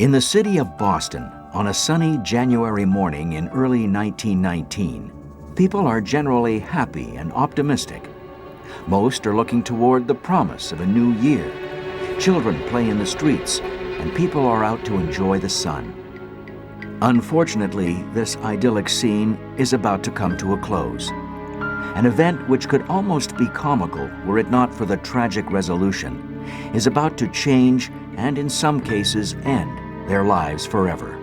In the city of Boston, on a sunny January morning in early 1919, people are generally happy and optimistic. Most are looking toward the promise of a new year. Children play in the streets, and people are out to enjoy the sun. Unfortunately, this idyllic scene is about to come to a close. An event which could almost be comical were it not for the tragic resolution, is about to change and in some cases end their lives forever.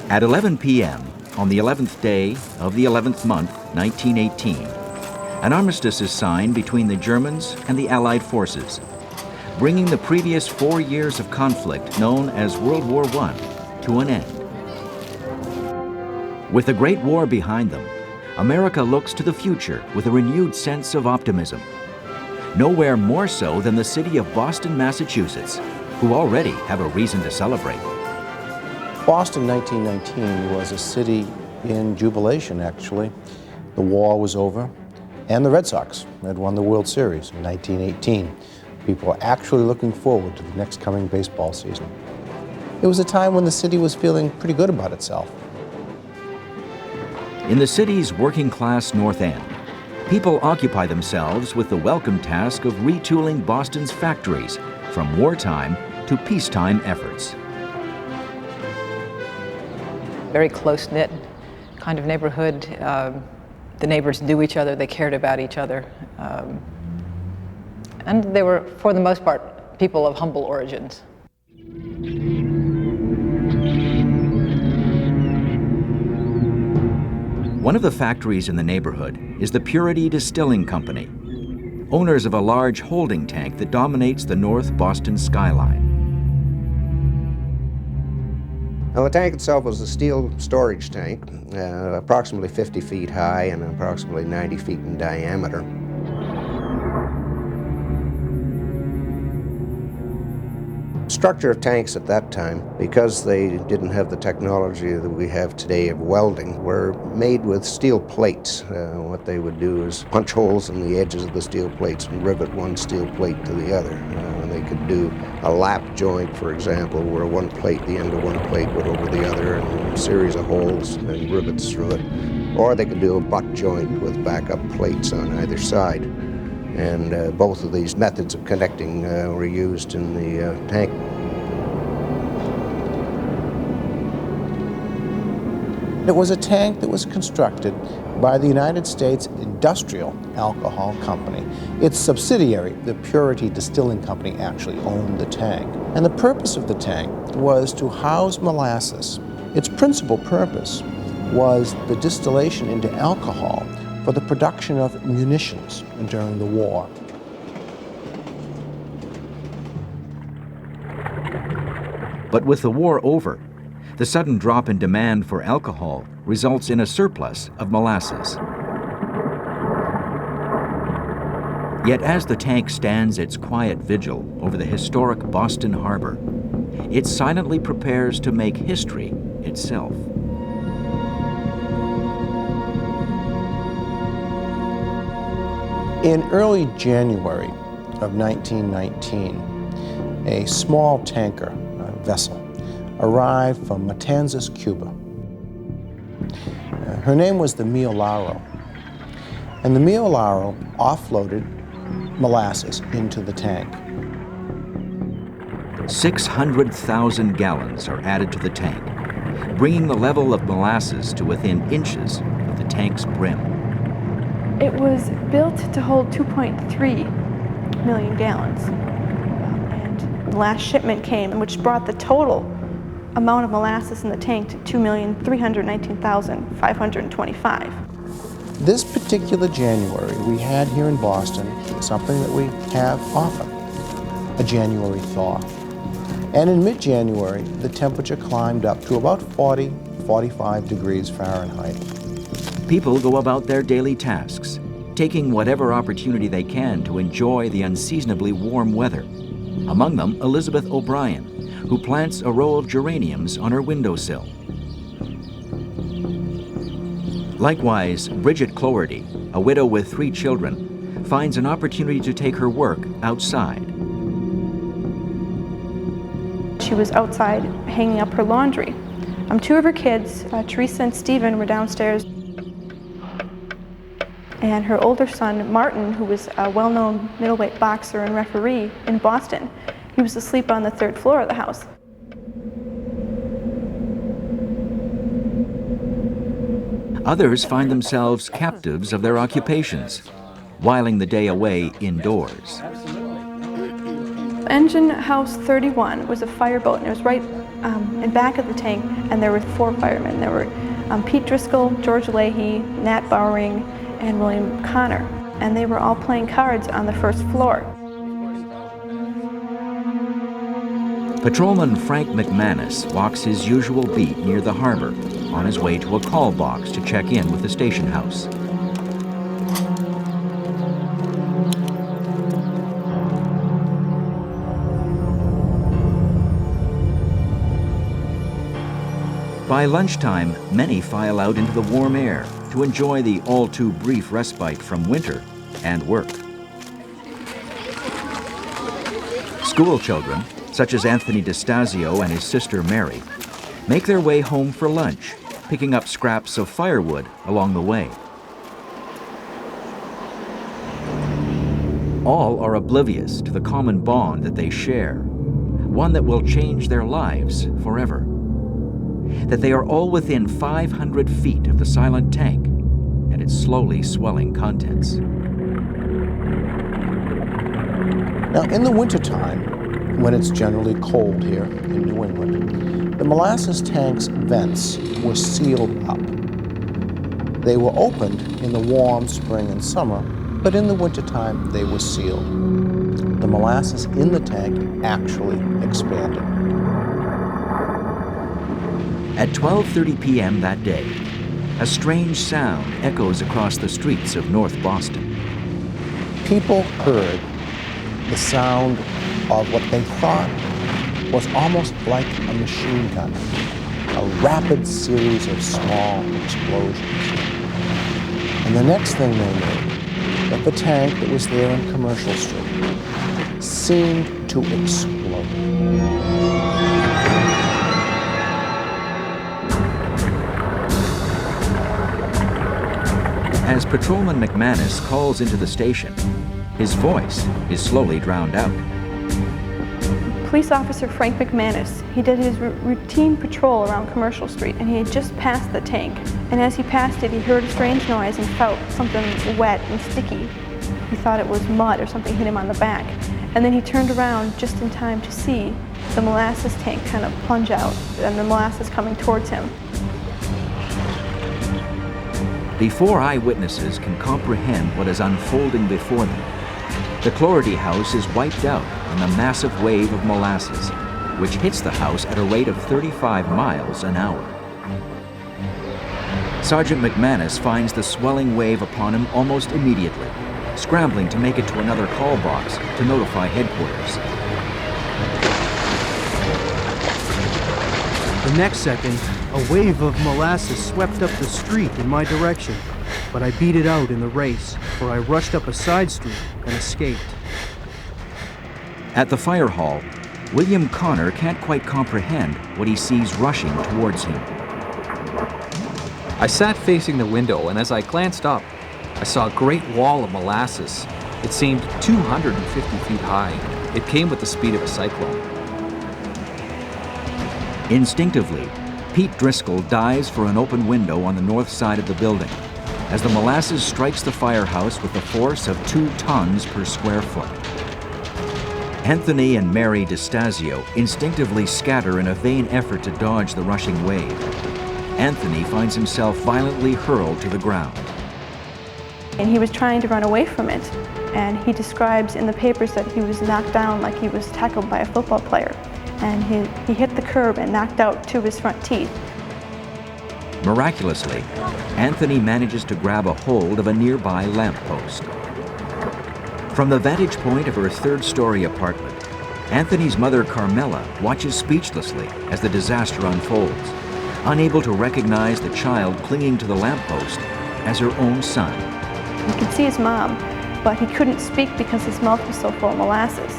At 11 p.m. on the 11th day of the 11th month, 1918, an armistice is signed between the Germans and the Allied forces, bringing the previous 4 years of conflict known as World War I to an end. With the Great War behind them, America looks to the future with a renewed sense of optimism. Nowhere more so than the city of Boston, Massachusetts, who already have a reason to celebrate. Boston 1919 was a city in jubilation, actually. The war was over, and the Red Sox had won the World Series in 1918. People were actually looking forward to the next coming baseball season. It was a time when the city was feeling pretty good about itself. In the city's working-class North End, people occupy themselves with the welcome task of retooling Boston's factories from wartime to peacetime efforts. Very close-knit kind of neighborhood. The neighbors knew each other, they cared about each other. And they were, for the most part, people of humble origins. One of the factories in the neighborhood is the Purity Distilling Company, owners of a large holding tank that dominates the North Boston skyline. Now, the tank itself was a steel storage tank, approximately 50 feet high and approximately 90 feet in diameter. Structure of tanks at that time, because they didn't have the technology that we have today of welding, were made with steel plates. What they would do is punch holes in the edges of the steel plates and rivet one steel plate to the other. They could do a lap joint, for example, where the end of one plate went over the other, and a series of holes and rivets through it. Or they could do a butt joint with backup plates on either side. And both of these methods of connecting were used in the tank. It was a tank that was constructed by the United States Industrial Alcohol Company. Its subsidiary, the Purity Distilling Company, actually owned the tank. And the purpose of the tank was to house molasses. Its principal purpose was the distillation into alcohol for the production of munitions during the war. But with the war over, the sudden drop in demand for alcohol results in a surplus of molasses. Yet as the tank stands its quiet vigil over the historic Boston Harbor, it silently prepares to make history itself. In early January of 1919, a small tanker vessel arrived from Matanzas, Cuba. Her name was the Miolaro, and the Miolaro offloaded molasses into the tank. 600,000 gallons are added to the tank, bringing the level of molasses to within inches of the tank's brim. It was built to hold 2.3 million gallons. And the last shipment came, which brought the total amount of molasses in the tank to 2,319,525. This particular January we had here in Boston something that we have often, a January thaw. And in mid-January, the temperature climbed up to about 45 degrees Fahrenheit. People go about their daily tasks, taking whatever opportunity they can to enjoy the unseasonably warm weather. Among them, Elizabeth O'Brien, who plants a row of geraniums on her windowsill. Likewise, Bridget Cloherty, a widow with 3 children, finds an opportunity to take her work outside. She was outside hanging up her laundry. Two of her kids, Teresa and Stephen, were downstairs. And her older son, Martin, who was a well-known middleweight boxer and referee in Boston, he was asleep on the third floor of the house. Others find themselves captives of their occupations, whiling the day away indoors. Engine House 31 was a fireboat, and it was right in back of the tank, and there were 4 firemen. There were Pete Driscoll, George Leahy, Nat Bowering, and William Connor, and they were all playing cards on the first floor. Patrolman Frank McManus walks his usual beat near the harbor on his way to a call box to check in with the station house. By lunchtime, many file out into the warm air to enjoy the all-too-brief respite from winter and work. School children, such as Anthony DeStasio and his sister Mary, make their way home for lunch, picking up scraps of firewood along the way. All are oblivious to the common bond that they share, one that will change their lives forever. That they are all within 500 feet of the silent tank and its slowly swelling contents. Now, in the wintertime, when it's generally cold here in New England, the molasses tank's vents were sealed up. They were opened in the warm spring and summer, but in the wintertime they were sealed. The molasses in the tank actually expanded. At 12:30 p.m. that day, a strange sound echoes across the streets of North Boston. People heard the sound of what they thought was almost like a machine gun, a rapid series of small explosions. And the next thing they knew, that the tank that was there in Commercial Street seemed to explode. As Patrolman McManus calls into the station, his voice is slowly drowned out. Police officer Frank McManus, he did his routine patrol around Commercial Street, and he had just passed the tank. And as he passed it, he heard a strange noise and felt something wet and sticky. He thought it was mud or something hit him on the back. And then he turned around just in time to see the molasses tank kind of plunge out and the molasses coming towards him. Before eyewitnesses can comprehend what is unfolding before them, the Clordy house is wiped out in a massive wave of molasses, which hits the house at a rate of 35 miles an hour. Sergeant McManus finds the swelling wave upon him almost immediately, scrambling to make it to another call box to notify headquarters. The next second, a wave of molasses swept up the street in my direction, but I beat it out in the race, for I rushed up a side street and escaped. At the fire hall, William Connor can't quite comprehend what he sees rushing towards him. I sat facing the window, and as I glanced up, I saw a great wall of molasses. It seemed 250 feet high. It came with the speed of a cyclone. Instinctively, Pete Driscoll dives for an open window on the north side of the building as the molasses strikes the firehouse with the force of 2 tons per square foot. Anthony and Mary DeStasio instinctively scatter in a vain effort to dodge the rushing wave. Anthony finds himself violently hurled to the ground. And he was trying to run away from it. And he describes in the papers that he was knocked down like he was tackled by a football player. And he hit the curb and knocked out 2 of his front teeth. Miraculously, Anthony manages to grab a hold of a nearby lamppost. From the vantage point of her 3rd-story apartment, Anthony's mother Carmela watches speechlessly as the disaster unfolds, unable to recognize the child clinging to the lamppost as her own son. You can see his mom but he couldn't speak because his mouth was so full of molasses.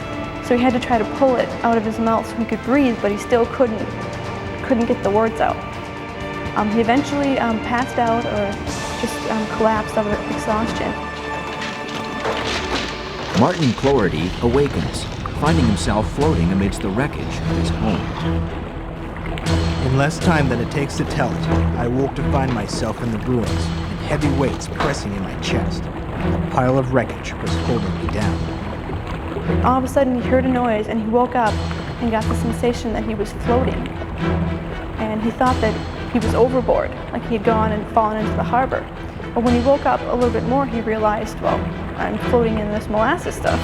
So he had to try to pull it out of his mouth so he could breathe, but he still couldn't get the words out. He eventually passed out or just collapsed of exhaustion. Martin Cloherty awakens, finding himself floating amidst the wreckage of his home. In less time than it takes to tell it, I woke to find myself in the ruins and heavy weights pressing in my chest. A pile of wreckage was holding me down. All of a sudden he heard a noise and he woke up and got the sensation that he was floating. And he thought that he was overboard, like he had gone and fallen into the harbor. But when he woke up a little bit more, he realized, well, I'm floating in this molasses stuff.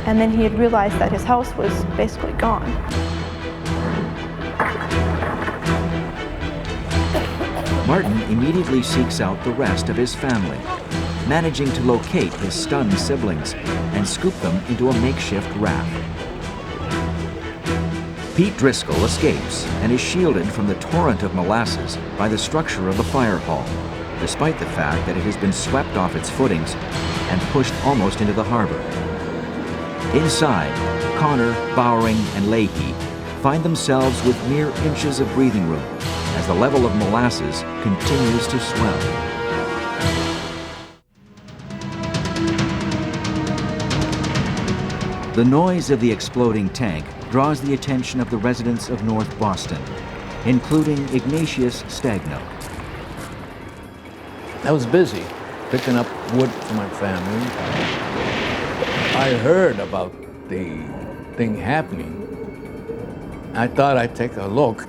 And then he had realized that his house was basically gone. Martin immediately seeks out the rest of his family, managing to locate his stunned siblings and scoop them into a makeshift raft. Pete Driscoll escapes and is shielded from the torrent of molasses by the structure of the fire hall, despite the fact that it has been swept off its footings and pushed almost into the harbor. Inside, Connor, Bowering, and Leahy find themselves with mere inches of breathing room as the level of molasses continues to swell. The noise of the exploding tank draws the attention of the residents of North Boston, including Ignatius Stagno. I was busy picking up wood for my family. I heard about the thing happening. I thought I'd take a look.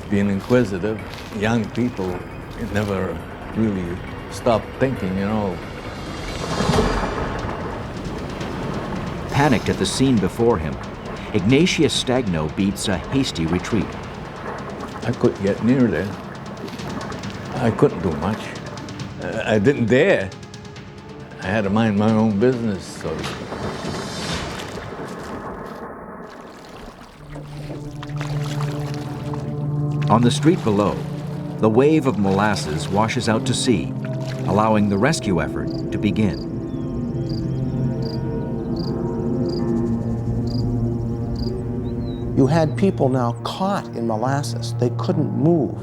Being inquisitive, young people never really stop thinking, you know. Panicked at the scene before him, Ignatius Stagno beats a hasty retreat. I couldn't get near there. I couldn't do much. I didn't dare. I had to mind my own business, so to speak. On the street below, the wave of molasses washes out to sea, allowing the rescue effort to begin. You had people now caught in molasses. They couldn't move,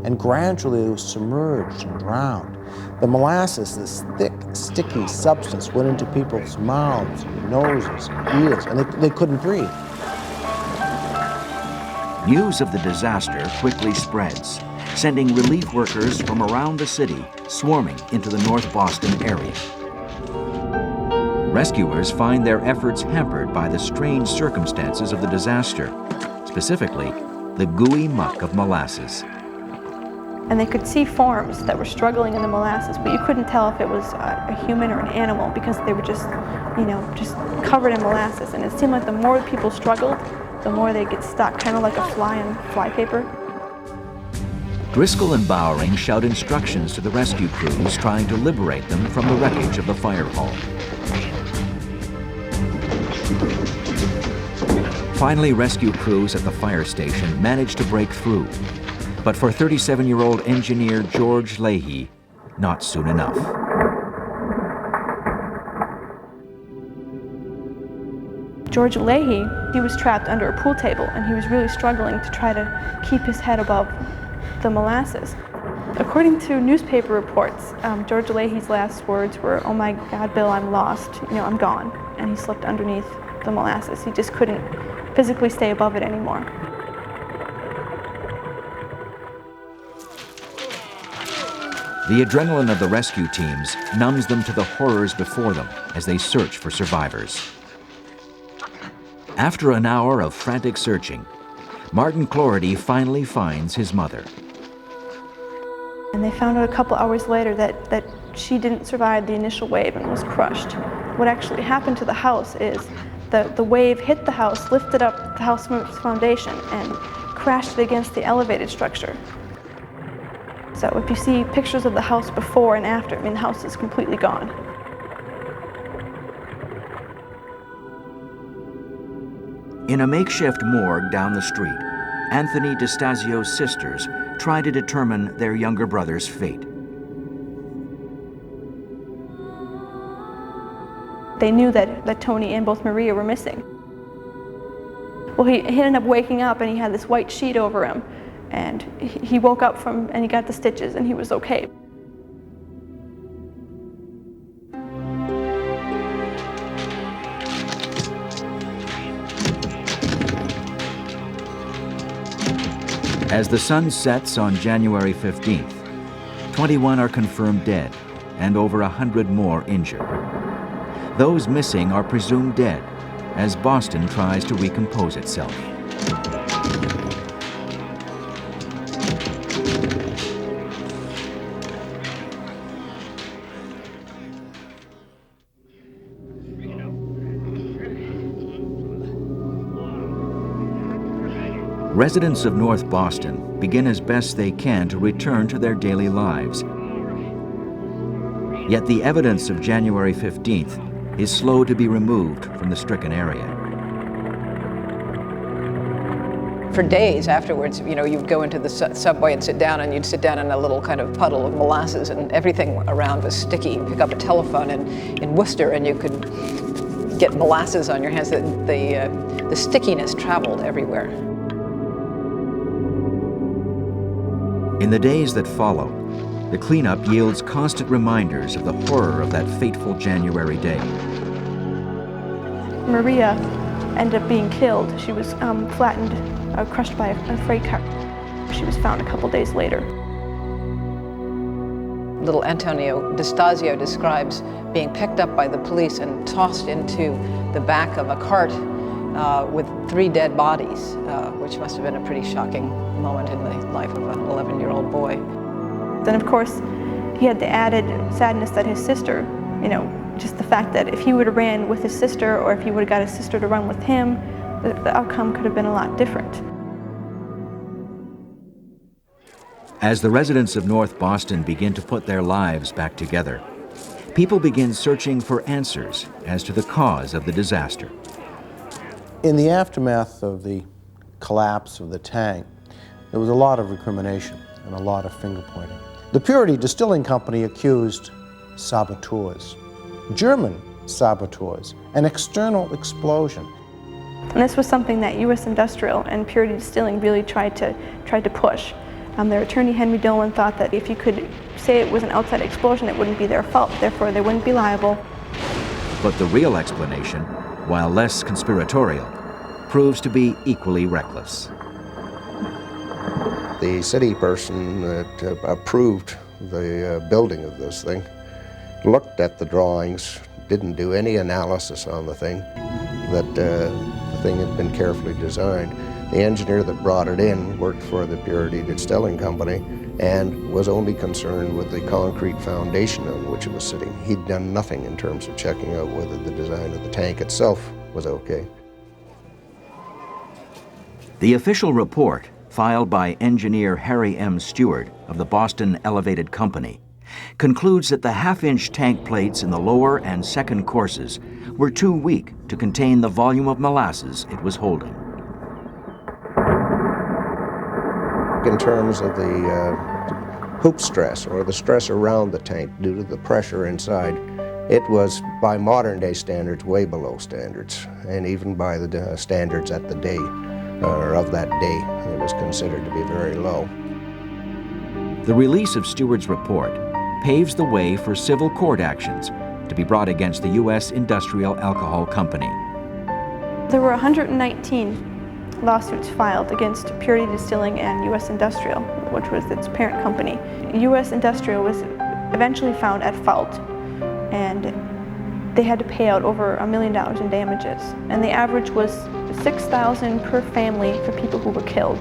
and gradually they were submerged and drowned. The molasses, this thick, sticky substance, went into people's mouths, noses, ears, and they couldn't breathe. News of the disaster quickly spreads, sending relief workers from around the city swarming into the North Boston area. Rescuers find their efforts hampered by the strange circumstances of the disaster, specifically the gooey muck of molasses. And they could see forms that were struggling in the molasses, but you couldn't tell if it was a human or an animal because they were just, just covered in molasses. And it seemed like the more people struggled, the more they get stuck, kind of like a fly on flypaper. Driscoll and Bowering shout instructions to the rescue crews trying to liberate them from the wreckage of the fire hall. Finally, rescue crews at the fire station manage to break through. But for 37-year-old engineer George Leahy, not soon enough. George Leahy, he was trapped under a pool table and he was really struggling to try to keep his head above the molasses. According to newspaper reports, George Leahy's last words were, "Oh my God, Bill, I'm lost, I'm gone." And he slipped underneath the molasses. He just couldn't physically stay above it anymore. The adrenaline of the rescue teams numbs them to the horrors before them as they search for survivors. After an hour of frantic searching, Martin Cloherty finally finds his mother. And they found out a couple hours later that she didn't survive the initial wave and was crushed. What actually happened to the house is the wave hit the house, lifted up the house from its foundation, and crashed it against the elevated structure. So if you see pictures of the house before and after, the house is completely gone. In a makeshift morgue down the street, Anthony DeStasio's sisters try to determine their younger brother's fate. They knew that Tony and both Maria were missing. Well, he ended up waking up and he had this white sheet over him, and he woke up and he got the stitches and he was okay. As the sun sets on January 15th, 21 are confirmed dead and over 100 more injured. Those missing are presumed dead as Boston tries to recompose itself. Residents of North Boston begin as best they can to return to their daily lives. Yet the evidence of January 15th is slow to be removed from the stricken area. For days afterwards, you'd go into the subway and sit down, and you'd sit down in a little kind of puddle of molasses, and everything around was sticky. You'd pick up a telephone in Worcester, and you could get molasses on your hands. The stickiness traveled everywhere. In the days that follow, the cleanup yields constant reminders of the horror of that fateful January day. Maria ended up being killed. She was flattened, crushed by a freight car. She was found a couple days later. Little Antonio D'Estasio describes being picked up by the police and tossed into the back of a cart with 3 dead bodies, which must have been a pretty shocking moment in the life of an 11-year-old boy. Then, of course, he had the added sadness that his sister, just the fact that if he would have ran with his sister, or if he would have got his sister to run with him, the outcome could have been a lot different. As the residents of North Boston begin to put their lives back together, people begin searching for answers as to the cause of the disaster. In the aftermath of the collapse of the tank, there was a lot of recrimination and a lot of finger-pointing. The Purity Distilling Company accused saboteurs, German saboteurs, an external explosion. And this was something that U.S. Industrial and Purity Distilling really tried to push. Their attorney, Henry Dolan, thought that if you could say it was an outside explosion, it wouldn't be their fault, therefore they wouldn't be liable. But the real explanation, while less conspiratorial, proves to be equally reckless. The city person that approved the building of this thing looked at the drawings, didn't do any analysis on the thing, that the thing had been carefully designed. The engineer that brought it in worked for the Purity Distilling Company and was only concerned with the concrete foundation on which it was sitting. He'd done nothing in terms of checking out whether the design of the tank itself was okay. The official report, filed by engineer Harry M. Stewart of the Boston Elevated Company, concludes that the half-inch tank plates in the lower and second courses were too weak to contain the volume of molasses it was holding. In terms of the hoop stress, or the stress around the tank due to the pressure inside, it was, by modern day standards, way below standards, and even by the standards at the day, or of that day, it was considered to be very low. The release of Stewart's report paves the way for civil court actions to be brought against the U.S. Industrial Alcohol Company. There were 119 lawsuits filed against Purity Distilling and U.S. Industrial, which was its parent company. U.S. Industrial was eventually found at fault, and they had to pay out over $1 million in damages. And the average was $6,000 per family for people who were killed.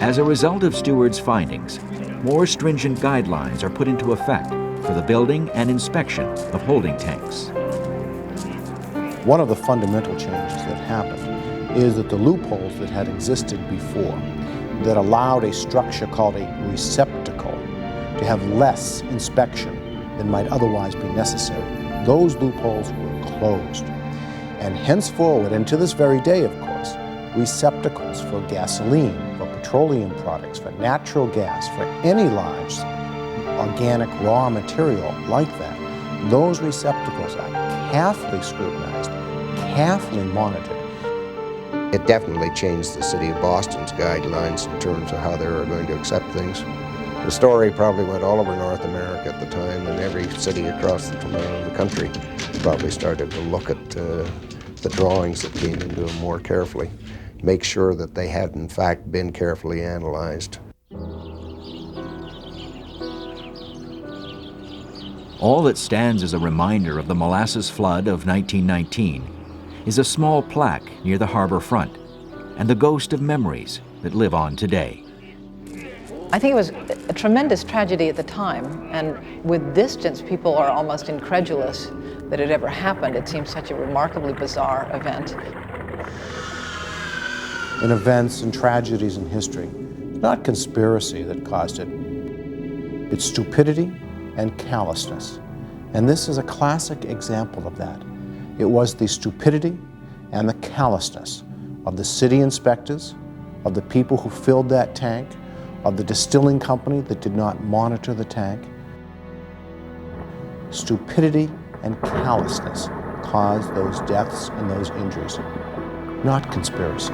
As a result of Stewart's findings, more stringent guidelines are put into effect for the building and inspection of holding tanks. One of the fundamental changes that happened is that the loopholes that had existed before that allowed a structure called a receptacle to have less inspection than might otherwise be necessary, those loopholes were closed. And henceforward, and to this very day, of course, receptacles for gasoline, for petroleum products, for natural gas, for any large organic raw material like that those receptacles are carefully scrutinized, carefully monitored. It definitely changed the city of Boston's guidelines in terms of how they were going to accept things. The story probably went all over North America at the time, and every city across the country probably started to look at the drawings that came into them more carefully, make sure that they had in fact been carefully analyzed. All that stands as a reminder of the molasses flood of 1919 is a small plaque near the harbor front and the ghost of memories that live on today. I think it was a tremendous tragedy at the time, and with distance, people are almost incredulous that it ever happened. It seems such a remarkably bizarre event. In events and tragedies in history, it's not conspiracy that caused it. It's stupidity and callousness. And this is a classic example of that. It was the stupidity and the callousness of the city inspectors, of the people who filled that tank, of the distilling company that did not monitor the tank. Stupidity and callousness caused those deaths and those injuries, not conspiracy.